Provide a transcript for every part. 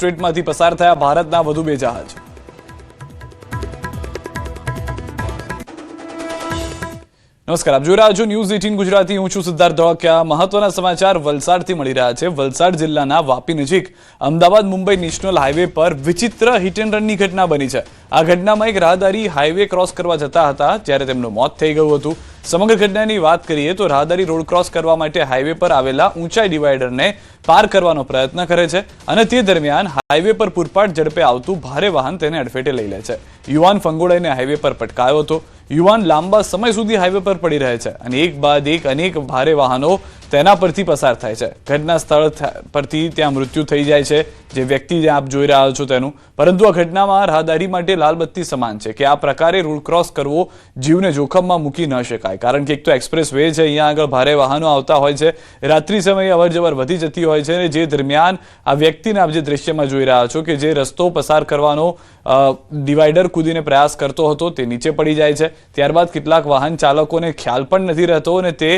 સ્ટ્રેટમાંથી પસાર થયા ભારતના વધુ 2 જહાજ। નમસ્કાર, આપ જોઈ રહ્યા છો ન્યૂઝ 18 ગુજરાતી। હું છું સિદ્ધાર્થ ધોળકિયા। મહત્વના સમાચાર વલસાડથી મળી રહ્યા છે। વલસાડ જિલ્લાના વાપી નજીક અમદાવાદ મુંબઈ નેશનલ હાઈવે પર વિચિત્ર હિટ એન્ડ રનની ઘટના બની છે। આ ઘટનામાં એક રાહદારી હાઈવે ક્રોસ કરવા જતા હતા જ્યારે તેમનું મોત થઈ ગયું હતું। સમગ્ર ઘટનાની વાત કરીએ તો રાહદારી રોડ ક્રોસ કરવા માટે હાઈવે પર આવેલા ઊંચાઈ ડિવાઈડરને પાર કરવાનો પ્રયત્ન કરે છે અને તે દરમિયાન હાઈવે પર પૂરપાટ ઝડપે આવતું ભારે વાહન તેને અડફેટે લઈ લે છે। યુવાન ફંગોળાઈને હાઈવે પર પટકાયો હતો। યુવાન લાંબા સમય સુધી હાઈવે પર પડી રહે છે અને એક બાદ એક અનેક ભારે વાહનો તેના પરથી પસાર થાય છે। ઘટના સ્થળ પરથી ત્યાં મૃત્યુ થઈ જાય છે જે વ્યક્તિ જે આપ જોઈ રહ્યા છો તેનું। પરંતુ આ ઘટનામાં રાહદારી માટે લાલબત્તી સમાન છે કે આ પ્રકારે રોડ ક્રોસ કરવો જીવને જોખમમાં મૂકી ન શકાય, કારણ કે એક તો એક્સપ્રેસ વે છે, અહીંયા આગળ ભારે વાહનો આવતા હોય છે, રાત્રિ સમયે અવરજવર વધી જતી હોય છે અને જે દરમિયાન આ વ્યક્તિને આપ જે દ્રશ્યમાં જોઈ રહ્યા છો કે જે રસ્તો પસાર કરવાનો ડિવાઈડર કૂદીને પ્રયાસ કરતો હતો તે નીચે પડી જાય છે। ત્યારબાદ કેટલાક વાહન ચાલકોને ખ્યાલ પણ નથી રહેતો અને તે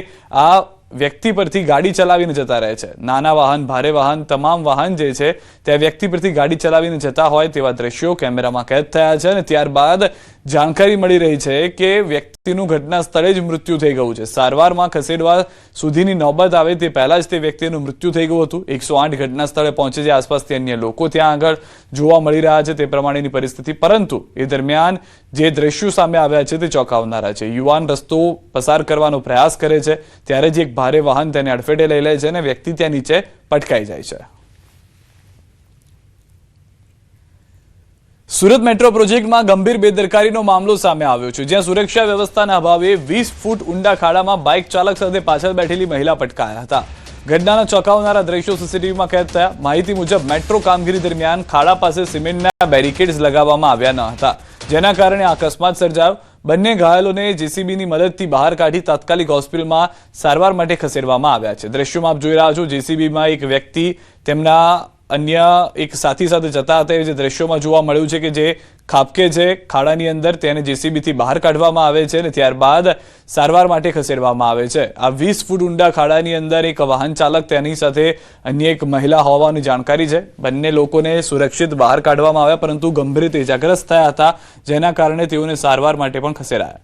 આ વ્યક્તિ પરથી ગાડી ચલાવીને જતા રહે છે। નાના વાહન, ભારે વાહન, તમામ વાહન જે છે તે વ્યક્તિ પરથી ગાડી ચલાવીને જતા હોય તેવા દ્રશ્યો કેમેરામાં કેદ થયા છે અને ત્યારબાદ જાણકારી મળી રહી છે કે વ્યક્તિનું ઘટના સ્થળે જ મૃત્યુ થઈ ગયું છે। સારવારમાં ખસેડવા સુધીની નોબત આવે તે પહેલા જ તે વ્યક્તિનું મૃત્યુ થઈ ગયું હતું। 108 ઘટના સ્થળે પહોંચે છે, આસપાસથી અન્ય લોકો ત્યાં આગળ જોવા મળી રહ્યા છે તે પ્રમાણેની પરિસ્થિતિ। પરંતુ એ દરમિયાન જે દ્રશ્યો સામે આવ્યા છે તે ચોંકાવનારા છે। યુવાન રસ્તો પસાર કરવાનો પ્રયાસ કરે છે ત્યારે જ એક ભારે વાહન તેને અડફેટે લઈ લે છે અને વ્યક્તિ ત્યાં નીચે પટકાઈ જાય છે। સુરત મેટ્રો પ્રોજેક્ટમાં ગંભીર બેદરકારીનો મામલો સામે આવ્યો છે, જ્યાં સુરક્ષા વ્યવસ્થાના અભાવે 20 ફૂટ ઊંડા ખાડામાં બાઇક ચાલક સાથે પાછળ બેઠેલી મહિલા પટકાયા હતા। ઘટનાના ચોંકાવનારા દ્રશ્યો સીસીટીવીમાં કેદ થયા। માહિતી મુજબ મેટ્રો કામગીરી દરમિયાન ખાડા પાસે સિમેન્ટના બેરિકેડ્સ લગાવવામાં આવ્યા ન હતા, જેના કારણે અકસ્માત સર્જાયો। બંને ઘાયલોને જેસીબીની મદદથી બહાર કાઢી તાત્કાલિક હોસ્પિટલમાં સારવાર માટે ખસેડવામાં આવ્યા છે। દ્રશ્યોમાં આપ જોઈ રહ્યા છો જેસીબીમાં એક વ્યક્તિ તેમના અન્ય એક સાથી સાથે જતા હતા, જે દ્રશ્યોમાં જોવા મળ્યું છે કે જે ખાબકે છે ખાડાની અંદર તેને જેસીબીથી બહાર કાઢવામાં આવે છે અને ત્યારબાદ સારવાર માટે ખસેડવામાં આવે છે। આ 20 ફૂટ ઊંડા ખાડાની અંદર એક વાહન ચાલક તેની સાથે અન્ય એક મહિલા હોવાની જાણકારી છે। બંને લોકોને સુરક્ષિત બહાર કાઢવામાં આવ્યા પરંતુ ગંભીર રીતે ઇજાગ્રસ્ત થયા હતા, જેના કારણે તેઓને સારવાર માટે પણ ખસેડાયા।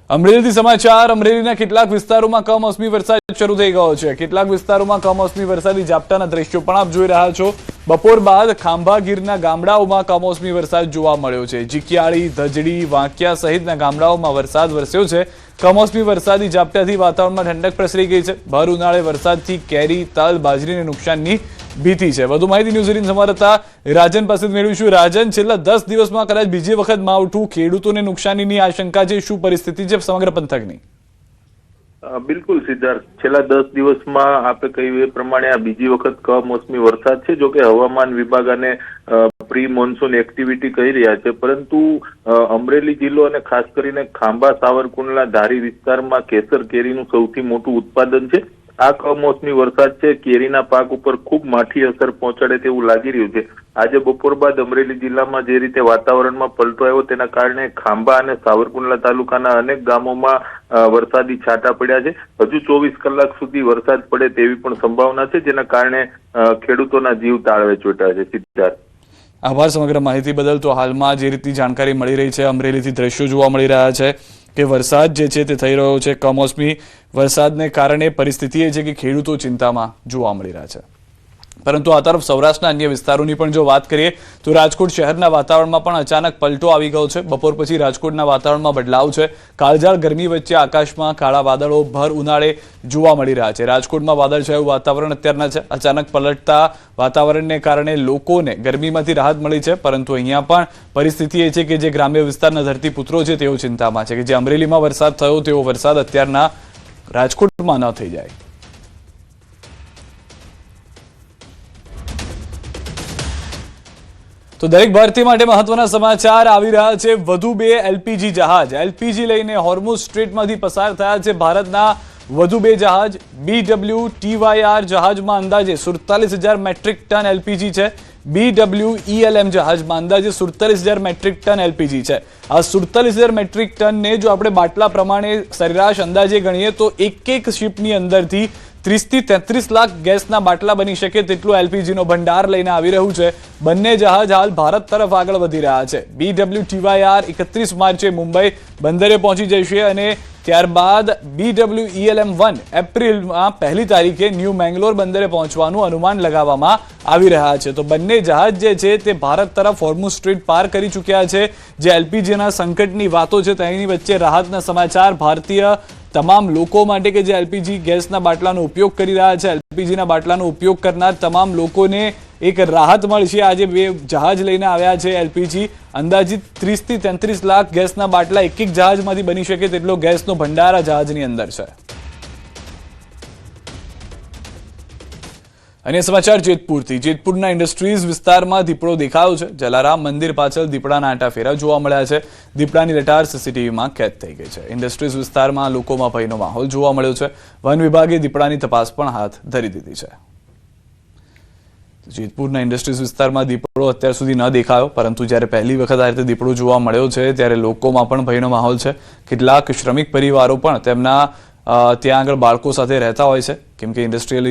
અમરેલીથી સમાચાર। અમરેલીના કેટલાક વિસ્તારોમાં કમોસમી વરસાદ શરૂ થઈ ગયો છે। કેટલાક વિસ્તારોમાં કમોસમી વરસાદી ઝાપટાના દ્રશ્યો પણ આપ જોઈ રહ્યા છો। બપોર બાદ ખાંભા ગીરના ગામડાઓમાં કમોસમી વરસાદ જોવા મળ્યો છે। જીકિયાળી, ધજડી, વાંકિયા સહિતના ગામડાઓમાં વરસાદ વરસ્યો છે। કમોસમી વરસાદી ઝાપટાથી વાતાવરણમાં ઠંડક પ્રસરી ગઈ છે। ભર ઉનાળે વરસાદથી કેરી, તલ, બાજરીને નુકસાનની ભીતિ છે। વધુ માહિતી ન્યૂઝ 18 સંવાદદાતા રાજન પાસે મેળવીશું। રાજન, છેલ્લા 10 દિવસમાં કદાચ બીજી વખત માવઠું, ખેડૂતોને નુકસાનીની આશંકા છે, શું પરિસ્થિતિ છે સમગ્ર પંથકની? બિલકુલ સિદ્ધાર્થ, છેલ્લા 10 દિવસમાં આપણે કહ્યું એ પ્રમાણે આ બીજી વખત કમોસમી વરસાદ છે। જો કે હવામાન વિભાગ આને પ્રી મોન્સૂન એક્ટિવિટી કહી રહ્યા છે, પરંતુ અમરેલી જિલ્લો અને ખાસ કરીને ખાંભા, સાવરકુંડલા, ધારી વિસ્તારમાં કેસર કેરીનું સૌથી મોટું ઉત્પાદન છે। આ કમોસમી વરસાદ છે કેરીના પાક ઉપર ખૂબ માઠી અસર પહોંચાડે તેવું લાગી રહ્યું છે। આજે બપોર બાદ અમરેલી જિલ્લામાં જે રીતે વાતાવરણમાં પલટો આવ્યો તેના કારણે ખાંભા અને સાવરકુંડલા તાલુકાના અનેક ગામોમાં વરસાદી છાંટા પડ્યા છે। હજુ 24 કલાક સુધી વરસાદ પડે તેવી પણ સંભાવના છે, જેના કારણે ખેડૂતોના જીવ તાળવે ચોંટ્યા છે। સિદ્ધાર્થ, આભાર સમગ્ર માહિતી બદલ। તો હાલમાં જે રીતની જાણકારી મળી રહી છે, અમરેલીથી દ્રશ્યો જોવા મળી રહ્યા છે કે વરસાદ જે છે તે થઈ રહ્યો છે। કમોસમી વરસાદને કારણે પરિસ્થિતિ એ છે કે ખેડૂતો ચિંતામાં જોવા મળી રહ્યા છે। પરંતુ આ તરફ સૌરાષ્ટ્રના અન્ય વિસ્તારોની પણ જો વાત કરીએ તો રાજકોટ શહેરના વાતાવરણમાં પણ અચાનક પલટો આવી ગયો છે। બપોર પછી રાજકોટના વાતાવરણમાં બદલાવ છે। કાળઝાળ ગરમી વચ્ચે આકાશમાં કાળા વાદળો ભર ઉનાળે જોવા મળી રહ્યા છે। રાજકોટમાં વાદળછાયું વાતાવરણ અત્યારના છે। અચાનક પલટતા વાતાવરણને કારણે લોકોને ગરમીમાંથી રાહત મળી છે, પરંતુ અહીંયા પણ પરિસ્થિતિ એ છે કે જે ગ્રામ્ય વિસ્તારના ધરતીપુત્રો છે તેઓ ચિંતામાં છે કે જે અમરેલીમાં વરસાદ થયો તેવો વરસાદ અત્યારના રાજકોટમાં ન થઈ જાય। તો દરેક ભારતીય માટે મહત્વના સમાચાર આવી રહ્યા છે। વધુ 2 એલપીજી જહાજ એલપીજી લઈને હોર્મુઝ સ્ટ્રેટમાંથી પસાર થયા છે। ભારતના વધુ 2 જહાજ BWTYR જહાજમાં અંદાજે 47,000 મેટ્રિક ટન એલપીજી છે। BWELM જહાજમાં અંદાજે 47,000 મેટ્રિક ટન એલપીજી છે। આ 47,000 મેટ્રિક ટનને જો આપણે બાટલા પ્રમાણે સરેરાશ અંદાજે ગણીએ તો એક શિપની અંદરથી 30 થી 33 લાખ ગેસના બાટલા બની શકે તેટલું એલપીજીનો ભંડાર લઈને આવી રહ્યું છે. બંને જહાજ હાલ ભારત તરફ આગળ વધી રહ્યા છે. BWTYR 31 માર્ચે મુંબઈ બંદરે પહોંચી જશે અને ત્યારબાદ BWELM-1 એપ્રિલમાં 1 તારીખે ન્યૂ મેંગલોર બંદરે પહોંચવાનું અનુમાન લગાવવામાં આવી રહ્યા છે. તો બંને જહાજ જે છે તે ભારત તરફ હોર્મુઝ સ્ટ્રીટ પાર કરી ચૂક્યા છે. જે એલપીજીના સંકટની વાતો છે તેની વચ્ચે રાહતના સમાચાર ભારતીય તમામ લોકો માટે કે જે એલપીજી ગેસના બાટલાનો ઉપયોગ કરી રહ્યા છે, એલપીજીના બાટલાનો ઉપયોગ કરનાર તમામ લોકોને એક રાહત મળશે. આજે બે જહાજ લઈને આવ્યા છે એલપીજી. અંદાજિત 30 થી 33 લાખ ગેસના બાટલા એક જહાજમાંથી બની શકે તેટલો ગેસનો ભંડાર આ જહાજની અંદર છે. અને સમાચાર જેતપુરથી. જેતપુરના ઇન્ડસ્ટ્રીઝ વિસ્તારમાં દીપડો દેખાયો છે. જલારામ મંદિર પાછળ દીપડાના આંટા ફેરા જોવા મળ્યા છે. દીપડાની લટાર સીસીટીવીમાં કેદ થઈ ગઈ છે. ઇન્ડસ્ટ્રીઝ વિસ્તારમાં લોકોમાં ભયનો માહોલ જોવા મળ્યો છે. વન વિભાગે દીપડાની તપાસ પણ હાથ ધરી દીધી છે. જેતપુરના ઇન્ડસ્ટ્રીઝ વિસ્તારમાં દીપડો અત્યાર સુધી ન દેખાયો, પરંતુ જ્યારે પહેલી વખત આ રીતે દીપડો જોવા મળ્યો છે ત્યારે લોકોમાં પણ ભયનો માહોલ છે. કેટલાક શ્રમિક પરિવારો પણ તેમના ત્યાં આગળ બાળકો સાથે રહેતા હોય છે, કેમ કે ઇન્ડસ્ટ્રીયલ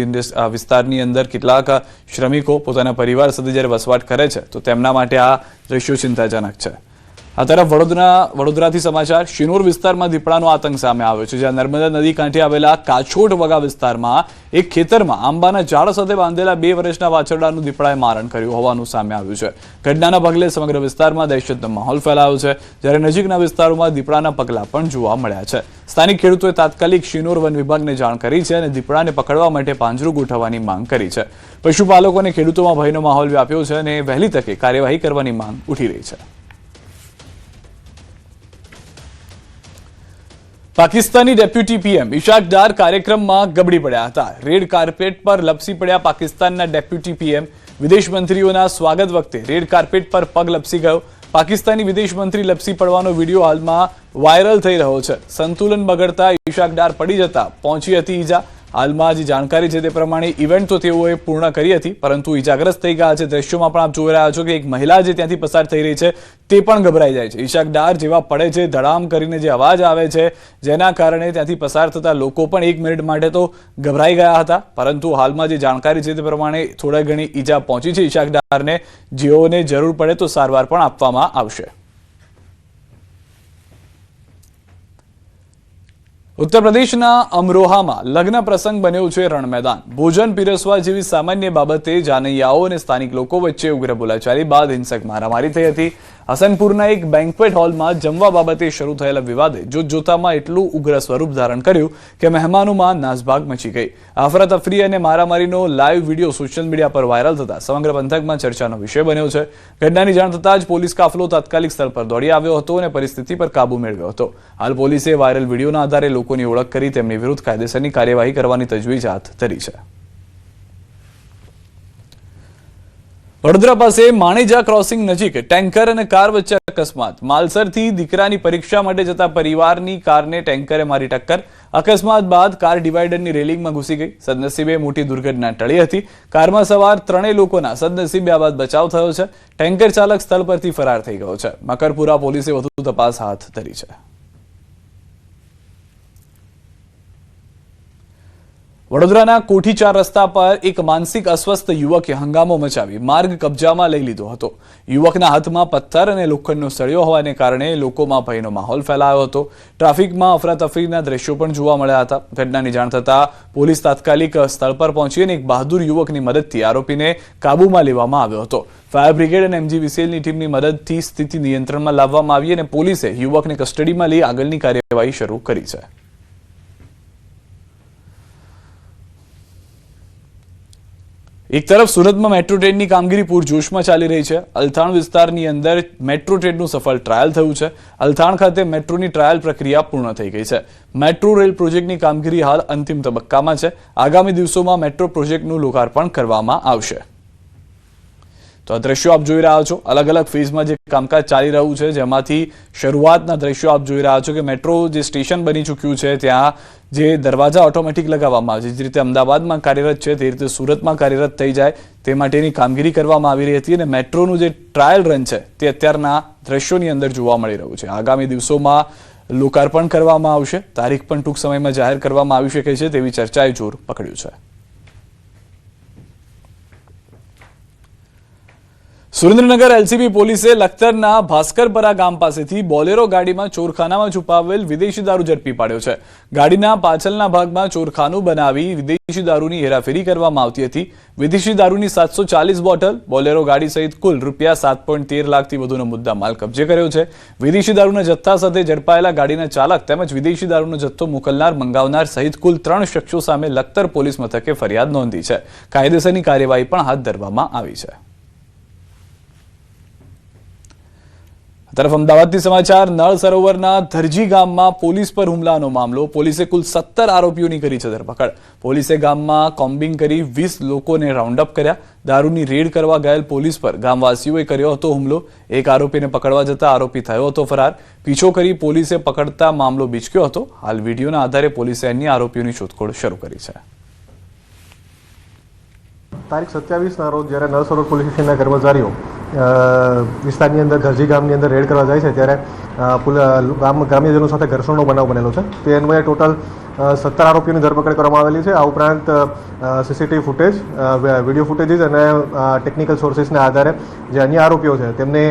વિસ્તારની અંદર કેટલાક શ્રમિકો પોતાના પરિવાર સાથે જ્યારે વસવાટ કરે છે તો તેમના માટે આ દ્રશ્યો ચિંતાજનક છે. આ તરફ વડોદરાથી સમાચાર. શિનોર વિસ્તારમાં દીપડાનો આતંક સામે આવ્યો છે. જ્યાં નર્મદા નદી કાંઠે આવેલા કાછોડ વગા વિસ્તારમાં એક ખેતરમાં આંબાના ઝાડ સાથે બાંધેલા 2 વર્ષના વાછરડાનું દીપડાએ મારણ કર્યું હોવાનું સામે આવ્યું છે. ઘટનાના પગલે સમગ્ર વિસ્તારમાં દહેશતનો માહોલ ફેલાયો છે. જ્યારે નજીકના વિસ્તારોમાં દીપડાના પગલા પણ જોવા મળ્યા છે. સ્થાનિક ખેડૂતોએ તાત્કાલિક શિનોર વન વિભાગને જાણ કરી છે અને દીપડાને પકડવા માટે પાંજરું ગોઠવવાની માંગ કરી છે. પશુપાલકો અને ખેડૂતોમાં ભયનો માહોલ વ્યાપ્યો છે અને વહેલી તકે કાર્યવાહી કરવાની માંગ ઉઠી રહી છે. પાકિસ્તાની ડેપ્યુટી પીએમ ઇશાક ડાર કાર્યક્રમમાં ગબડી પડ્યા હતા. રેડ કાર્પેટ પર લપસી પડ્યા પાકિસ્તાનના ડેપ્યુટી પીએમ. વિદેશ મંત્રીઓના સ્વાગત વખતે રેડ કાર્પેટ પર પગ લપસી ગયો. પાકિસ્તાની વિદેશ મંત્રી લપસી પડવાનો વિડીયો હાલમાં વાયરલ થઈ રહ્યો છે. સંતુલન બગડતા ઇશાક ડાર પડી જતા પહોંચી હતી ઈજા. હાલમાં જે જાણકારી છે તે પ્રમાણે ઇવેન્ટ તો તેઓએ પૂર્ણ કરી હતી, પરંતુ ઇજાગ્રસ્ત થઈ ગયા છે. દ્રશ્યોમાં પણ આપ જોઈ રહ્યા છો કે એક મહિલા જે ત્યાંથી પસાર થઈ રહી છે તે પણ ગભરાઈ જાય છે. ઇશાક ડાર જેવા પડે છે, ધડામ કરીને જે અવાજ આવે છે જેના કારણે ત્યાંથી પસાર થતા લોકો પણ 1 મિનિટ માટે તો ગભરાઈ ગયા હતા, પરંતુ હાલમાં જે જાણકારી છે તે પ્રમાણે થોડા ઘણી ઈજા પહોંચી છે ઇશાક ડારને. જેઓને જરૂર પડે તો સારવાર પણ આપવામાં આવશે. ઉત્તર પ્રદેશના અમરોહામાં લગ્ન પ્રસંગ બન્યો છે રણમેદાન. ભોજન પીરસવા જેવી સામાન્ય બાબતે જાનૈયાઓ અને સ્થાનિક લોકો વચ્ચે ઉગ્ર બોલાચાલી બાદ હિંસક મારામારી થઈ હતી. હસનપુરના એક બેન્ક્વેટ હોલમાં જમવા બાબતે શરૂ થયેલા વિવાદે જોતજોતામાં એટલું ઉગ્ર સ્વરૂપ ધારણ કર્યું કે મહેમાનોમાં નાસભાગ મચી ગઈ. અફરાતફરી અને મારામારીનો લાઈવ વિડીયો સોશિયલ મીડિયા પર વાયરલ થતા સમગ્ર પંથકમાં ચર્ચાનો વિષય બન્યો છે. ઘટનાની જાણ થતાં જ પોલીસ કાફલો તાત્કાલિક સ્થળ પર દોડી આવ્યો હતો અને પરિસ્થિતિ પર કાબુ મેળવ્યો હતો. હાલ પોલીસે વાયરલ વિડીયોના આધારે લોકોની ઓળખ કરી તેમની વિરુદ્ધ કાયદેસરની કાર્યવાહી કરવાની તજવીજ હાથ ધરી છે. વડોદરા પાસે માણેજા ક્રોસિંગ નજીક ટેન્કર અને કાર વચ્ચે અકસ્માત. માલસરથી દીકરાની પરીક્ષા માટે જતા પરિવારની કારને ટેન્કરે મારી ટક્કર. અકસ્માત બાદ કાર ડિવાઈડરની રેલિંગમાં ઘૂસી ગઈ. સદનસીબે મોટી દુર્ઘટના ટળી હતી. કારમાં સવાર 3 લોકોના સદનસીબે આ બાદ બચાવ થયો છે. ટેન્કર ચાલક સ્થળ પરથી ફરાર થઈ ગયો છે. મકરપુરા પોલીસે વધુ તપાસ હાથ ધરી છે. વડોદરાના કોઠી 4 રસ્તા પર એક માનસિક અસ્વસ્થ યુવકે હંગામો મચાવી માર્ગ કબજામાં લઈ લીધો હતો. યુવકના હાથમાં પથ્થર અને લોખંડનો સળિયો હોવાને કારણે લોકોમાં ભયનો માહોલ ફેલાયો હતો. ટ્રાફિકમાં અફરાતફરીના દ્રશ્યો પણ જોવા મળ્યા હતા. ઘટનાની જાણ થતાં પોલીસ તાત્કાલિક સ્થળ પર પહોંચી અને એક બહાદુર યુવકની મદદથી આરોપીને કાબૂમાં લેવામાં આવ્યો હતો. ફાયર બ્રિગેડ અને MGVCLની ટીમની મદદથી સ્થિતિ નિયંત્રણમાં લાવવામાં આવી અને પોલીસે યુવકને કસ્ટડીમાં લઈ આગળની કાર્યવાહી શરૂ કરી છે. એક તરફ સુરતમાં મેટ્રો ટ્રેનની કામગીરી પૂરજોશમાં ચાલી રહી છે. અલથાણ વિસ્તારની અંદર મેટ્રો ટ્રેનનું સફળ ટ્રાયલ થયું છે. અલથાણ ખાતે મેટ્રોની ટ્રાયલ પ્રક્રિયા પૂર્ણ થઈ ગઈ છે. મેટ્રો રેલ પ્રોજેક્ટની કામગીરી હાલ અંતિમ તબક્કામાં છે. આગામી દિવસોમાં મેટ્રો પ્રોજેક્ટનું લોકાર્પણ કરવામાં આવશે. તો આ દ્રશ્યો આપ જોઈ રહ્યા છો. અલગ અલગ ફેઝમાં જે કામકાજ ચાલી રહ્યું છે, જેમાંથી શરૂઆતના દ્રશ્યો આપ જોઈ રહ્યા છો કે મેટ્રો જે સ્ટેશન બની ચૂક્યું છે ત્યાં જે દરવાજા ઓટોમેટિક લગાવવામાં આવે છે, જે રીતે અમદાવાદમાં કાર્યરત છે તે રીતે સુરતમાં કાર્યરત થઈ જાય તે માટેની કામગીરી કરવામાં આવી રહી હતી. અને મેટ્રોનું જે ટ્રાયલ રન છે તે અત્યારના દ્રશ્યોની અંદર જોવા મળી રહ્યું છે. આગામી દિવસોમાં લોકાર્પણ કરવામાં આવશે. તારીખ પણ ટૂંક સમયમાં જાહેર કરવામાં આવી શકે છે તેવી ચર્ચાએ જોર પકડ્યું છે. સુરેન્દ્રનગર એલસીબી પોલીસે લખતરના ભાસ્કરપરા ગામ પાસેથી બોલેરો ગાડીમાં ચોરખાનામાં છુપાવેલ વિદેશી દારૂ ઝડપી પાડ્યો છે. ગાડીના પાછળના ભાગમાં ચોરખાનું બનાવી વિદેશી દારૂની હેરાફેરી કરવામાં આવતી હતી. વિદેશી દારૂની 740 બોટલ, બોલેરો ગાડી સહિત કુલ રૂપિયા 7.13 લાખથી વધુનો મુદ્દામાલ કબજે કર્યો છે. વિદેશી દારૂના જથ્થા સાથે ઝડપાયેલા ગાડીના ચાલક તેમજ વિદેશી દારૂનો જથ્થો મોકલનાર મંગાવનાર સહિત કુલ 3 શખ્સો સામે લખતર પોલીસ મથકે ફરિયાદ નોંધી છે. કાયદેસરની કાર્યવાહી પણ હાથ ધરવામાં આવી છે. તરફ અમદાવાદથી સમાચાર. નળ સરોવરના ધરજી ગામમાં પોલીસ પર હુમલાનો મામલો. પોલીસે કુલ 17 આરોપીઓની કરી છે ધરપકડ. પોલીસે ગામમાં કોમ્બિંગ કરી 20 લોકોને રાઉન્ડ અપ કર્યા. દારૂની રેડ કરવા ગયેલ પોલીસ પર ગામવાસીઓએ કર્યો હતો હુમલો. એક આરોપીને પકડવા જતા આરોપી થયો હતો ફરાર. પીછો કરી પોલીસે પકડતા મામલો બીચક્યો હતો. હાલ વિડીયોના આધારે પોલીસે અન્ય આરોપીઓની શોધખોળ શરૂ કરી છે. તારીખ 27ના રોજ જ્યારે નળ સરોવર પોલીસ સ્ટેશનના કર્મચારીઓ વિસ્તારની અંદર ધરજી ગામની અંદર રેડ કરવા જાય છે ત્યારે ગ્રામ્યજનો સાથે ઘર્ષણનો બનાવ બનેલો છે. તે અન્વયે ટોટલ 17 આરોપીઓની ધરપકડ કરવામાં આવેલી છે. આ ઉપરાંત સીસીટીવી ફૂટેજ, વિડીયો ફૂટેજીસ અને ટેકનિકલ સોર્સિસના આધારે જે અન્ય આરોપીઓ છે તેમને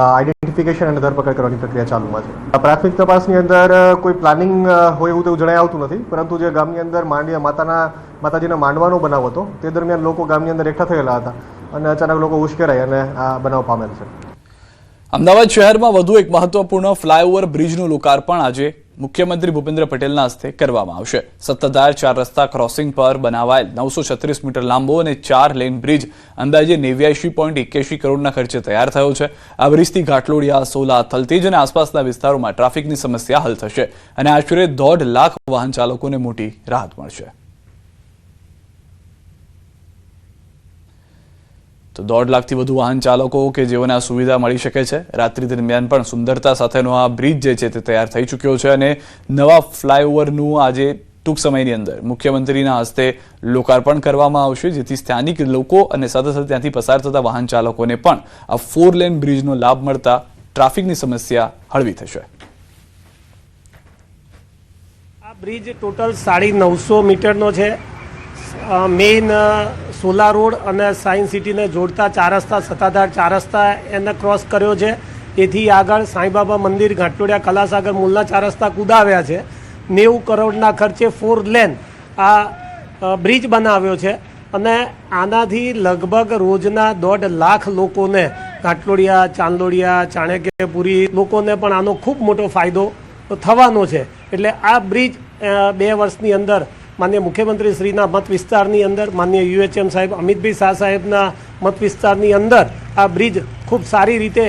આઈડેન્ટિફિકેશન અને ધરપકડ કરવાની પ્રક્રિયા ચાલુમાં છે. પ્રાથમિક તપાસની અંદર કોઈ પ્લાનિંગ હોય એવું તેવું જણાઈ આવતું નથી, પરંતુ જે ગામની અંદર માતાજીના માંડવાનો બનાવ હતો તે દરમિયાન લોકો ગામની અંદર એકઠા થયેલા હતા અને અચાનક લોકો ઉશ્કેરાઈ અને આ બનાવ પામેલ છે. અમદાવાદ શહેરમાં વધુ એક મહત્વપૂર્ણ ફ્લાયઓવર બ્રિજનું લોકાર્પણ આજે મુખ્યમંત્રી ભૂપેન્દ્ર પટેલના હસ્તે કરવામાં આવશે. સત્તાધાર 4 રસ્તા ક્રોસિંગ પર બનાવાયેલ 936 મીટર લાંબો અને 4 લેન બ્રિજ અંદાજે 89.81 કરોડના ખર્ચે તૈયાર થયો છે. આ બ્રિજથી ઘાટલોડિયા, સોલા, થલતેજ અને આસપાસના વિસ્તારોમાં ટ્રાફિકની સમસ્યા હલ થશે અને આશરે 1.5 લાખ વાહન ચાલકોને મોટી રાહત મળશે. તો 1.5 લાખથી વધુ વાહન ચાલકો કે જેઓને આ સુવિધા મળી શકે છે. રાત્રિ દરમિયાન પણ સુંદરતા સાથેનો આ બ્રિજ જે છે તે તૈયાર થઈ ચૂક્યો છે અને નવા ફ્લાયઓવરનું આજે ટૂંક સમયની અંદર મુખ્યમંત્રીના હસ્તે લોકાર્પણ કરવામાં આવશે, જેથી સ્થાનિક લોકો અને સાથે સાથે ત્યાંથી પસાર થતા વાહન ચાલકોને પણ આ 4 લેન બ્રિજનો લાભ મળતા ટ્રાફિકની સમસ્યા હળવી થશે. આ બ્રિજ ટોટલ 950 મીટરનો છે. મેઇન સોલા રોડ અને સાયન્સ સિટીને જોડતા 4 રસ્તા, સત્તાધાર 4 રસ્તા એને ક્રોસ કર્યો છે. એથી આગળ સાંઈબાબા મંદિર, ઘાટલોડિયા, કલાસાગર, મૂલના 4 રસ્તા કુદાવ્યા છે. 90 કરોડના ખર્ચે 4 લેન આ બ્રિજ બનાવ્યો છે અને આનાથી લગભગ રોજના 1.5 લાખ લોકોને, ઘાટલોડિયા, ચાંદલોડિયા, ચાણક્યપુરી લોકોને પણ આનો ખૂબ મોટો ફાયદો થવાનો છે. એટલે આ બ્રિજ 2 વર્ષની અંદર માનનીય મુખ્યમંત્રી શ્રીના મત વિસ્તારની અંદર, માનનીય યુએચએમ સાહેબ અમિતભાઈ શાહ સાહેબના મત વિસ્તારની અંદર આ બ્રિજ ખૂબ સારી રીતે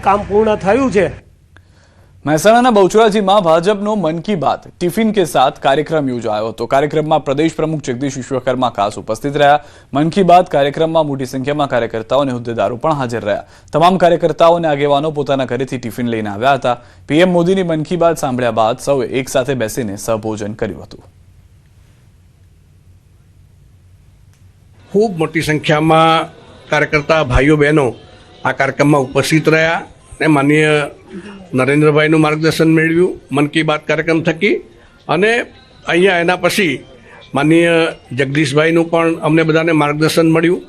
કામ પૂર્ણ થયું છે. મહેસાણાના બહુચરાજીમાં ભાજપનો મન કી બાત ટિફિન કે સાથ કાર્યક્રમ યોજાયો હતો. કાર્યક્રમમાં પ્રદેશ પ્રમુખ જગદીશ વિશ્વકર્મા ખાસ ઉપસ્થિત રહ્યા. મન કી બાત કાર્યક્રમમાં મોટી સંખ્યામાં કાર્યકર્તાઓ અને હોદ્દેદારો પણ હાજર રહ્યા. તમામ કાર્યકર્તાઓ અને આગેવાનો પોતાના ઘરેથી ટિફિન લઈને આવ્યા હતા. પીએમ મોદીની મન કી બાત સાંભળ્યા બાદ સૌએ એક સાથે બેસીને સહભોજન કર્યું હતું. ખૂબ મોટી સંખ્યામાં કાર્યકર્તા ભાઈઓ બહેનો આ કાર્યક્રમમાં ઉપસ્થિત રહ્યા અને માનનીય નરેન્દ્રભાઈનું માર્ગદર્શન મેળવ્યું મન કી બાત કાર્યક્રમ થકી. અને અહીંયા એના પછી માનનીય જગદીશભાઈનું પણ અમને બધાને માર્ગદર્શન મળ્યું.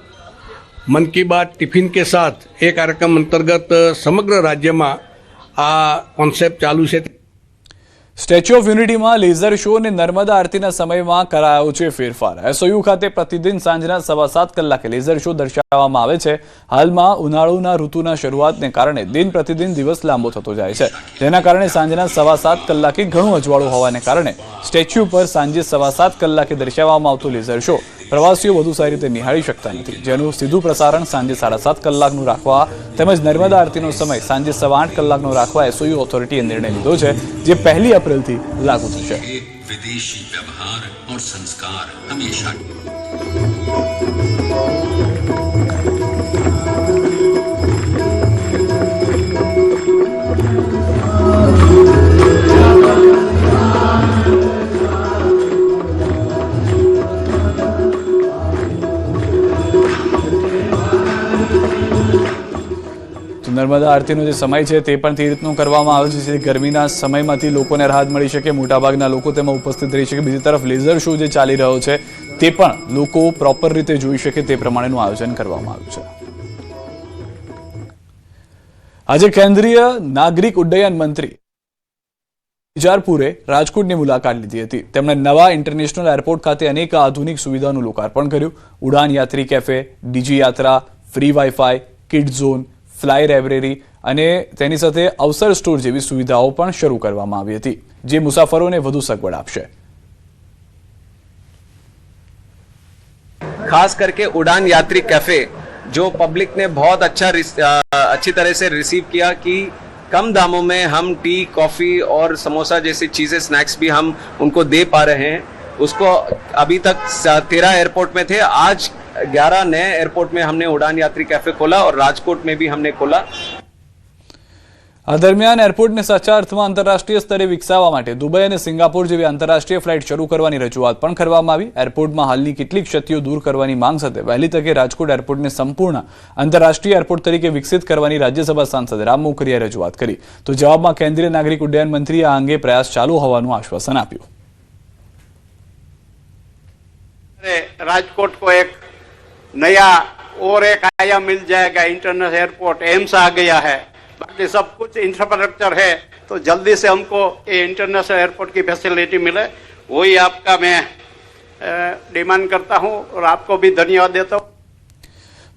મન કી બાત ટિફિન કે સાથ એ કાર્યક્રમ અંતર્ગત સમગ્ર રાજ્યમાં આ કોન્સેપ્ટ ચાલુ છે. સ્ટેચ્યુ ઓફ યુનિટીમાં લેઝર શો અને નર્મદા આરતીના સમયમાં કરાયો છે ફેરફાર. એસઓયુ ખાતે પ્રતિદિન સાંજના 7:15 કલાકે લેઝર શો દર્શાવવામાં આવે છે. હાલમાં ઉનાળુના ઋતુના શરૂઆતને કારણે દિન પ્રતિદિન દિવસ લાંબો થતો જાય છે, જેના કારણે સાંજના 7:15 કલાકે ઘણું અજવાળું હોવાને કારણે સ્ટેચ્યુ પર સાંજે 7:15 કલાકે દર્શાવવામાં આવતો લેઝર શો પ્રવાસીઓ વધુ સારી રીતે નિહાળી શકતા નથી, જેનું સીધું પ્રસારણ સાંજે 7:30 કલાકનું રાખવા તેમજ નર્મદા આરતીનો સમય સાંજે 8:15 કલાકનો રાખવા એસઓયુ ઓથોરિટીએ નિર્ણય લીધો છે, જે 1 એપ્રિલથી લાગુ થશે. विदेशी व्यवहार और संस्कार हमेशा નર્મદા આરતીનો જે સમય છે તે પણ તે રીતનું કરવામાં આવે છે જેથી ગરમીના સમયમાંથી લોકોને રાહત મળી શકે, મોટાભાગના લોકો તેમાં ઉપસ્થિત રહી શકે. બીજી તરફ લેઝર શો જે ચાલી રહ્યો છે તે પણ લોકો પ્રોપર રીતે જોઈ શકે તે પ્રમાણેનું આયોજન કરવામાં આવ્યું છે. આજે કેન્દ્રીય નાગરિક ઉડ્ડયન મંત્રી વિજારપુરે રાજકોટની મુલાકાત લીધી હતી. તેમણે નવા ઇન્ટરનેશનલ એરપોર્ટ ખાતે અનેક આધુનિક સુવિધાનું લોકાર્પણ કર્યું. ઉડાન યાત્રી કેફે, ડીજી યાત્રા, free wifi, kid zone, fly library અને તેની સાથે અવસર સ્ટોર જેવી સુવિધાઓ પણ શરૂ કરવામાં આવી હતી જે મુસાફરોને વધુ સગવડ આપશે. खास करके उड़ान यात्री कैफे जो पब्लिक ने बहुत अच्छी तरह से रिसीव किया कि कम दामों में हम टी, कॉफ़ी और समोसा जैसी चीज़ें, स्नैक्स भी हम उनको दे पा रहे हैं. उसको अभी तक 13 एयरपोर्ट में थे, आज 11 नए एयरपोर्ट में हमने उड़ान यात्री कैफे खोला और राजकोट में भी हमने खोला. આ દરમિયાન એરપોર્ટને સાચા અર્થમાં આંતરરાષ્ટ્રીય સ્તરે વિકસાવવા માટે દુબઈ અને સિંગાપોર જેવી આંતરરાષ્ટ્રીય ફ્લાઇટ શરૂ કરવાની રજૂઆત પણ કરવામાં આવી. એરપોર્ટમાં હાલની કેટલીક ક્ષતિઓ દૂર કરવાની માંગ સાથે વહેલી તકે રાજકોટ એરપોર્ટને સંપૂર્ણ આંતરરાષ્ટ્રીય એરપોર્ટ તરીકે વિકસિત કરવાની રાજ્યસભા સાંસદ રામ મોકરિયાએ રજૂઆત કરી. તો જવાબમાં કેન્દ્રીય નાગરિક ઉડ્ડયન મંત્રીએ આ અંગે પ્રયાસ ચાલુ હોવાનું આશ્વાસન આપ્યું. राजकोट को एक नया और एक आयाम मिल जाएगा. इंटरनेशनल एयरपोर्ट एम्स आ गया है, बाकी सब कुछ इंफ्रास्ट्रक्चर है, तो जल्दी से हमको ये इंटरनेशनल एयरपोर्ट की फैसिलिटी मिले, वही आपका मैं डिमांड करता हूँ और आपको भी धन्यवाद देता हूँ.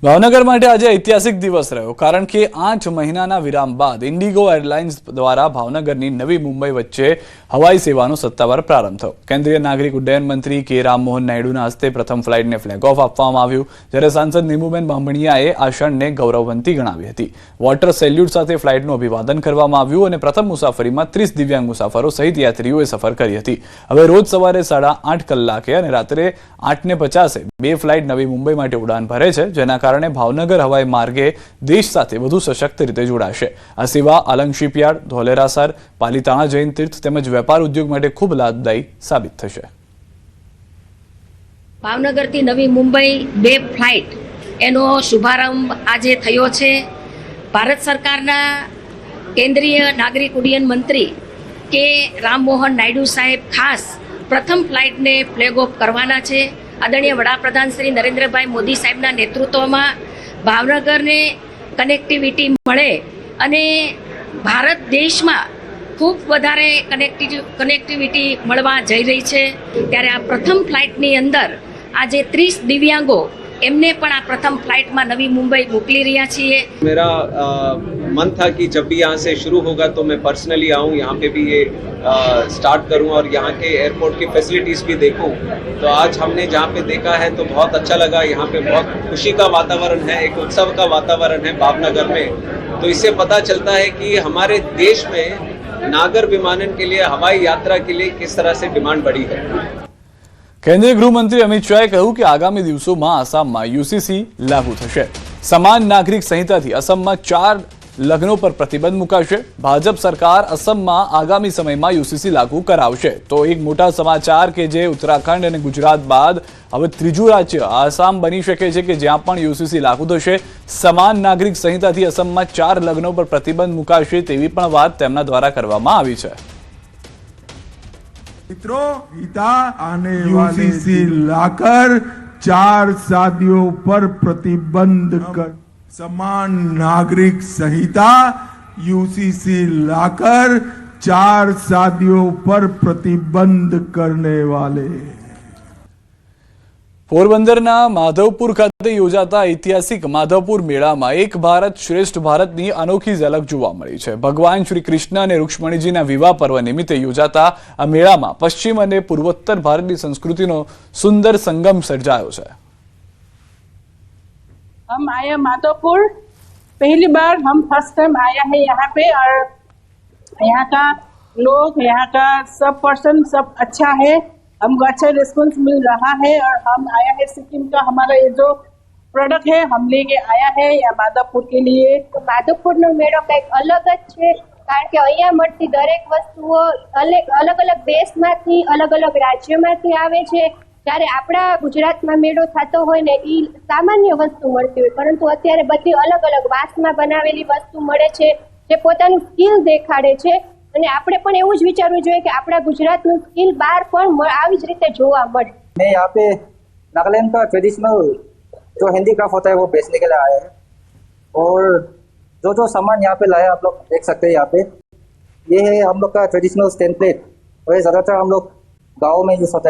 ભાવનગર માટે આજે ઐતિહાસિક દિવસ રહ્યો કારણ કે 8 મહિનાના વિરામ બાદ ઇન્ડિગો એરલાઇન્સ દ્વારા ભાવનગરની નવી મુંબઈ વચ્ચે હવાઈ સેવાનો સત્તાવાર પ્રારંભ થયો. કેન્દ્રીય નાગરિક ઉડ્ડયન મંત્રી કે રામમોહન નાયડુના હસ્તે પ્રથમ ફ્લાઇટને ફ્લેગ ઓફ આપવામાં આવ્યું જ્યારે સાંસદ નીમુબેન બામણિયાએ આ ક્ષણને ગૌરવવંતી ગણાવી હતી. વોટર સેલ્યુટ સાથે ફ્લાઇટનું અભિવાદન કરવામાં આવ્યું અને પ્રથમ મુસાફરીમાં 30 દિવ્યાંગ મુસાફરો સહિત યાત્રીઓએ સફર કરી હતી. હવે રોજ સવારે 8:30 કલાકે અને રાત્રે 8:50 બે ફ્લાઇટ નવી મુંબઈ માટે ઉડાન ભરે છે જેના કારણે ભાવનગર હવાઈ માર્ગે દેશ સાથે વધુ સશક્ત રીતે જોડાશે. આ સેવા અલંગ શિપયાર્ડ, ધોલેરાસર, પાલીતાણા જૈન તીર્થ તેમજ વેપાર ઉદ્યોગ માટે ખૂબ લાભદાયી સાબિત થશે. ભાવનગરથી નવી મુંબઈ 2 ફ્લાઇટ એનો શુભારંભ આજે થયો છે. ભારત સરકારના કેન્દ્રીય નાગરિક ઉડ્ડયન મંત્રી કે રામમોહન નાયડુ સાહેબ ખાસ પ્રથમ ફ્લાઇટને ફ્લેગ ઓફ કરવાના છે. આદરણીય વડાપ્રધાન શ્રી નરેન્દ્રભાઈ મોદી સાહેબના નેતૃત્વમાં ભાવનગરને કનેક્ટિવિટી મળે અને ભારત દેશમાં ખૂબ વધારે કનેક્ટિવિટી મળવા જઈ રહી છે ત્યારે આ પ્રથમ ફ્લાઇટની અંદર આજે 30 દિવ્યાંગો એમને પણ આ પ્રથમ फ्लाइट में नवी मुंबई मोकली रहा छिए। मेरा मन था कि जब भी यहाँ से शुरू होगा तो मैं पर्सनली आऊँ, यहाँ पे भी ये स्टार्ट करूँ और यहाँ के एयरपोर्ट की फैसिलिटीज़ भी देखूँ। तो आज हमने जहाँ पे देखा है तो बहुत अच्छा लगा। यहाँ पे बहुत खुशी का वातावरण है, एक उत्सव का वातावरण है भावनगर में। तो इससे पता चलता है कि हमारे देश में नागर विमानन के लिए, हवाई यात्रा के लिए किस तरह से डिमांड बढ़ी है। केंद्रीय गृहमंत्री अमित शाहे કહ્યું કે આગામી દિવસોમાં આસામમાં યુસીસી લાગુ થશે। સમાન નાગરિક સંહિતાથી અસમમાં 4 લગ્નો પર પ્રતિબંધ મુકાશે। ભાજપ સરકાર અસમમાં આગામી સમયમાં યુસીસી લાગુ કરાવશે। તો એક મોટા સમાચાર કે જે ઉત્તરાખંડ અને ગુજરાત બાદ હવે ત્રીજું રાજ્ય આસામ બની શકે છે કે જ્યાં પણ યુસીસી લાગુ થશે। સમાન નાગરિક સંહિતાથી અસમમાં 4 લગ્નો પર પ્રતિબંધ મુકાશે તેવી પણ વાત તેમના દ્વારા કરવામાં આવી છે। मित्रों, गीता आने यूसीसी लाकर 4 शादियों पर प्रतिबंध कर, समान नागरिक संहिता यूसीसी लाकर 4 शादियों पर प्रतिबंध करने वाले। પોરબંદરના માધવપુર ખાતે યોજાતા ઐતિહાસિક માધવપુર મેળામાં એક ભારત શ્રેષ્ઠ ભારતની અનોખી ઝલક જોવા મળી છે। ભગવાન શ્રી કૃષ્ણ અને રૂક્ષ્મણીજીના વિવાહ પર્વ નિમિત્તે યોજાતા આ મેળામાં પશ્ચિમ અને પૂર્વોત્તર ભારતની સંસ્કૃતિનો સુંદર સંગમ સર્જાયો છે। हम आए माधवपुर, पहली बार हम फर्स्ट टाइम आया है यहाँ पे, और यहाँ का लोग, यहाँ का सब पर्सन सब अच्छा है, हमको अच्छा रिस्पॉन्स मिल रहा है। और हम आया है सिक्किम का, हमारा ये जो प्रोडक्ट है हम लेके आया है यहाँ माधवपुर के लिए। तो माधवपुर नो मेળો કંઈક અલગ જ છે, કારણ કે અહીંયા મળતી દરેક વસ્તુઓ અલગ અલગ દેશમાંથી, અલગ અલગ રાજ્યોમાંથી આવે છે। જ્યારે આપણા ગુજરાતમાં મેળો થતો હોય ને એ સામાન્ય વસ્તુ મળતી હોય, પરંતુ અત્યારે બધી અલગ અલગ વાંસમાં બનાવેલી વસ્તુ મળે છે જે પોતાનું સ્કિલ દેખાડે છે, અને આપણે પણ એવું જ વિચારવું જોઈએ કે આપણા ગુજરાતનું સ્કિલ બહાર પણ આવી જ રીતે જોવા મળે. मैं यहाँ पे नागालैंड का ट्रेडिशनल जो हैंडीक्राफ्ट होता है वो बेचने के लिए आया है, और जो सामान यहाँ पे लाया आप लोग देख सकते हैं. यहाँ पे ये है हम लोग का ट्रेडिशनल स्टैंड प्लेट, और ये ज़्यादातर हम लोग गाँव में यूज़ होता है.